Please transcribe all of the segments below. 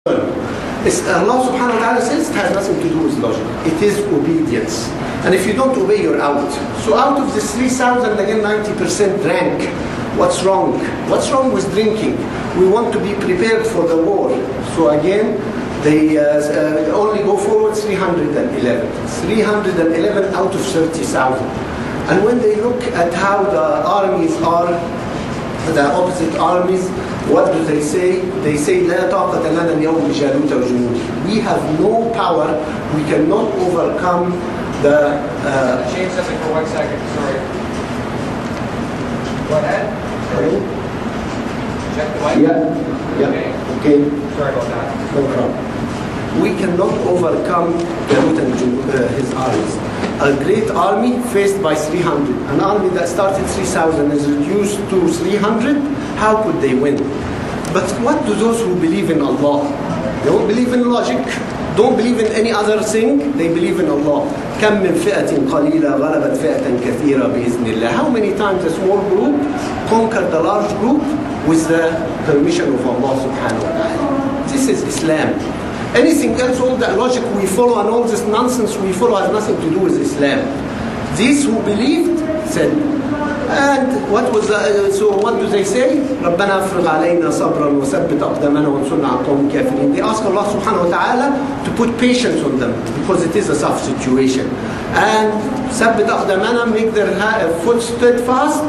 Allah subhanahu wa ta'ala says it has nothing to do with logic. It is obedience. And if you don't obey, you're out. So out of this 3,000, again 90% drank. What's wrong? What's wrong with drinking? We want to be prepared for the war. So again, they only go forward 311. 311 out of 30,000. And when they look at how the armies are, the opposite armies, what do they say? They say, لا طاقة لنا اليوم بجالوت وجنوده. We have no power. We cannot overcome the... Change something for 1 second, sorry. Go ahead. Hello? Check the mic. Yeah. Okay. Sorry about that. No problem. We cannot overcome Jalut and his armies. A great army faced by 300. An army that started 3,000 is reduced to 300. How could they win? But what do those who believe in Allah? They don't believe in logic, don't believe in any other thing, they believe in Allah. كم من فئة قليلة غلبت فئة كثيرة بإذن الله. How many times a small group conquered a large group with the permission of Allah subhanahu wa ta'ala. This is Islam. Anything else, all that logic we follow and all this nonsense we follow has nothing to do with Islam. These who believed said, and what was so what do they say? ربنا افرغ علينا صبرا وثبت أقدامنا وانصرنا على القوم الكافرين. They ask Allah subhanahu wa ta'ala to put patience on them because it is a tough situation. And ثبت أقدامنا, make their foot steadfast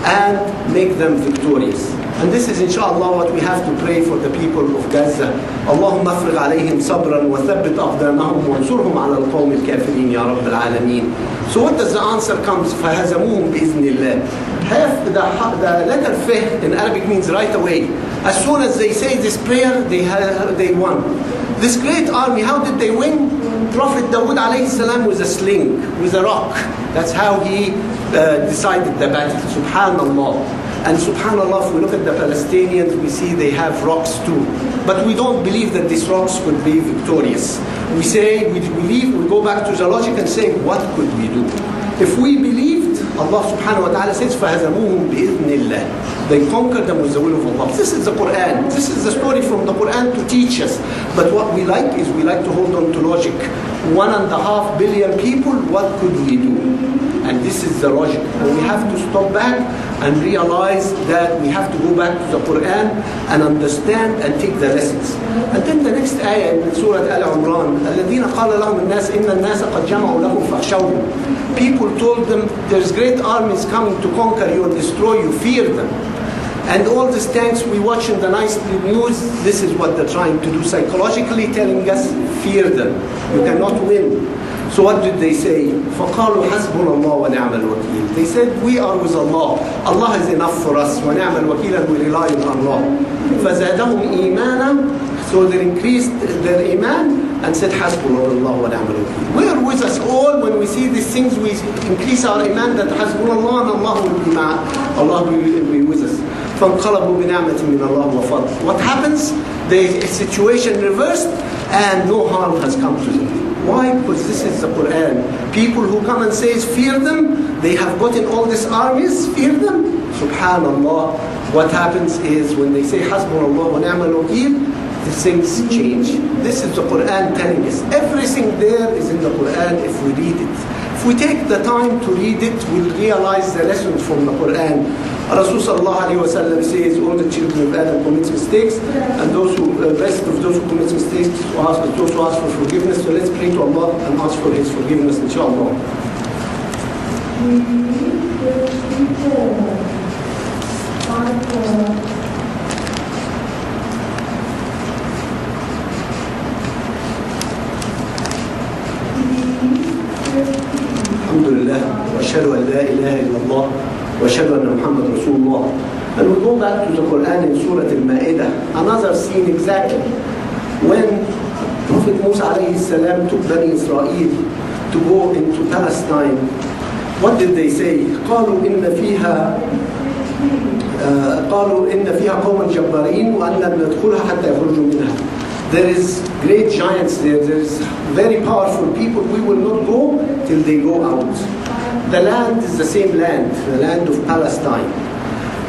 and make them victorious. And this is inshallah what we have to pray for the people of Gaza. اللهم افرغ عليهم صبرا وثبت أقدامهم وانصرهم على القوم الكافرين يا رب العالمين. So what does the answer comes? فهزموهم بإذن الله. Half the letter F in Arabic means right away. As soon as they say this prayer, they won. This great army, how did they win? Prophet Dawood alayhi salam with a sling, with a rock. That's how he decided the battle. Subhanallah. And subhanallah, if we look at the Palestinians, we see they have rocks too. But we don't believe that these rocks could be victorious. We say, we believe, we go back to the logic and say, what could we do? If we believed, Allah subhanahu wa ta'ala says, فَهَزَمُوهُمْ بِإِذْنِ اللَّهِ. They conquered them with the will of Allah. This is the Quran. This is the story from the Quran to teach us. But what we like is we like to hold on to logic. 1.5 billion people, what could we do? And this is the logic. And we have to stop back and realize that we have to go back to the Quran and understand and take the lessons. And then the next ayah in Surah Al-Imran, الَّذِينَ قَالَ لَهُمُ النَّاسِ إِنَّ النَّاسَ قَدْ جَمَعُوا لَهُمْ فَاخْشَوْهُمْ. People told them, there's great armies coming to conquer you and destroy you, fear them. And all these tanks we watch in the nice news, this is what they're trying to do psychologically, telling us, fear them. You cannot win. So what did they say? فَقَالُوا حَسْبُنَا اللَّهُ وَنِعْمَ الْوَكِيلُ. They said, we are with Allah. Allah is enough for us. وَنِعْمَ الْوَكِيلُ, and we rely on Allah. فَزَادَهُمْ إِيمَانًا. So they increased their iman and said, حَسْبُنَا اللَّهُ وَنِعْمَ الْوَكِيلُ. We are with us all. When we see these things, we increase our iman that حَسْبُنَا اللَّهُ and Allah will be Allah will be with us. فَانْقَلَبُوا بِنِعْمَةٍ مِّنَ اللَّهِ وَفَضْلٍ. What happens? The situation reversed and no harm has come to them. Why? Because this is the Quran. People who come and say, fear them, they have gotten all these armies, fear them. Subhanallah. What happens is when they say, Hasbunallah wa ni'mal wakeel, the things change. This is the Quran telling us. Everything there is in the Quran if we read it. If we take the time to read it, we'll realize the lessons from the Quran. Rasul sallallahu alayhi wa sallam says, all the children of Adam commit mistakes, and those who, rest of those who commit mistakes, those who ask for forgiveness. So let's pray to Allah and ask for His forgiveness, inshallah. Alhamdulillah, wa ashhadu an la ilaha illallah. وَأَشْهَدُ أَنَّ مُحَمَّدًا رَسُولُ اللَّهِ. And we go back to the Quran in Surah Al-Ma'idah, another scene exactly. When Prophet Musa alayhi salam took Bani Israel to go into Palestine, what did they say? قالوا إن فيها قوما جبارين وأن لم ندخلها حتى يخرجوا منها. There is great giants there, there is very powerful people, we will not go till they go out. The land is the same land, the land of Palestine.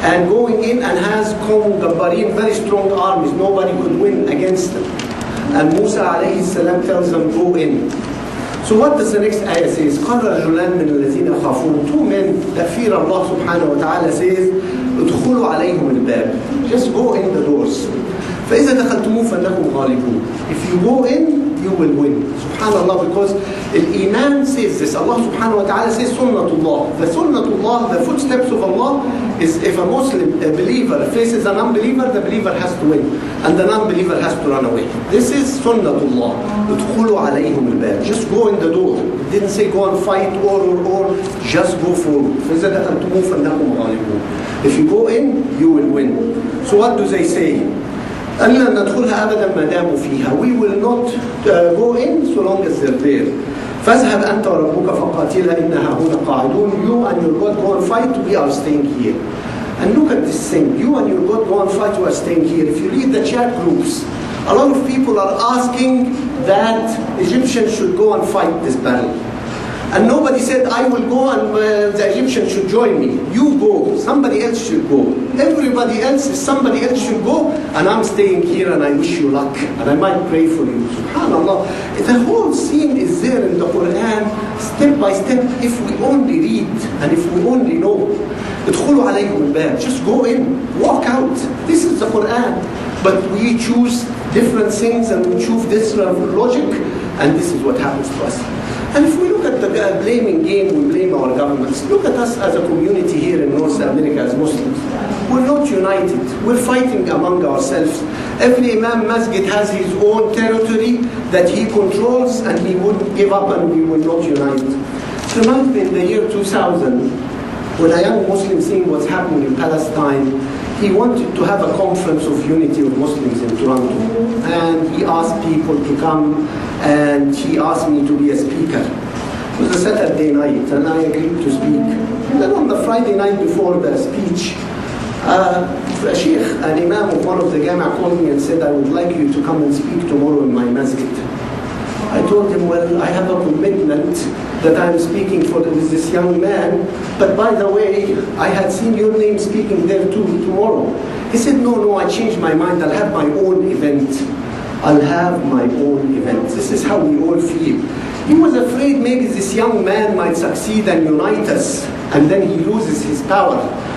And going in and has Qawm Gabbarin, very strong armies, nobody could win against them. And Musa alayhi salam tells them, go in. So what does the next ayah say? قال رجلان من الذين يخافون. Two men that fear Allah subhanahu wa ta'ala says, ادخلوا عليهم الباب. Just go in the doors. فإذا دخلتموه فإنكم غالبون. If you go in, you will win. Subhanallah, because Iman says this. Allah subhanahu wa ta'ala says Sunnatullah. The Sunnatullah, the footsteps of Allah, is if a Muslim, a believer, faces an unbeliever, the believer has to win. And the non-believer has to run away. This is Sunnatullah. ادخلوا عليهم الباب. Just go in the door. It didn't say go and fight or. Just go forward. فإذا دخلتموه فإنكم غالبون. If you go in, you will win. So what do they say? أَلَّا نَدْخُلْهَا أَبَدًا مَا دَامُوا فِيهَا. We will not go in so long as they're there. فَاذْهَبْ أَنْتَ وَرَبُّكَ فَقَاتِلَا إِنَّهَا هُنَا قَاعِدُونَ. You and your God go and fight, we are staying here. And look at this thing. You and your God go and fight, we are staying here. If you read the chat groups, a lot of people are asking that Egyptians should go and fight this battle. And nobody said, I will go and the Egyptians should join me. You go. Somebody else should go. Everybody else is somebody else should go. And I'm staying here and I wish you luck. And I might pray for you. SubhanAllah. The whole scene is there in the Quran, step by step, if we only read and if we only know. ادخلوا عليهم الباب. Just go in. Walk out. This is the Quran. But we choose different things and we choose this logic. And this is what happens to us. And if we look at the blaming game, we blame our governments. Look at us as a community here in North America as Muslims. We're not united. We're fighting among ourselves. Every Imam Masjid has his own territory that he controls and he wouldn't give up and we will not unite. Remember in the year 2000, when a young Muslim seeing what's happening in Palestine, he wanted to have a conference of unity of Muslims in Toronto. And he asked people to come and he asked me to be a speaker. It was a Saturday night and I agreed to speak. And then on the Friday night before the speech, a sheikh, an imam of one of the Jama' called me and said, I would like you to come and speak tomorrow in my masjid. I told him, well, I have a commitment that I'm speaking with this young man, but by the way, I had seen your name speaking there too tomorrow. He said, no, I changed my mind, I'll have my own event. I'll have my own event. This is how we all feel. He was afraid maybe this young man might succeed and unite us, and then he loses his power.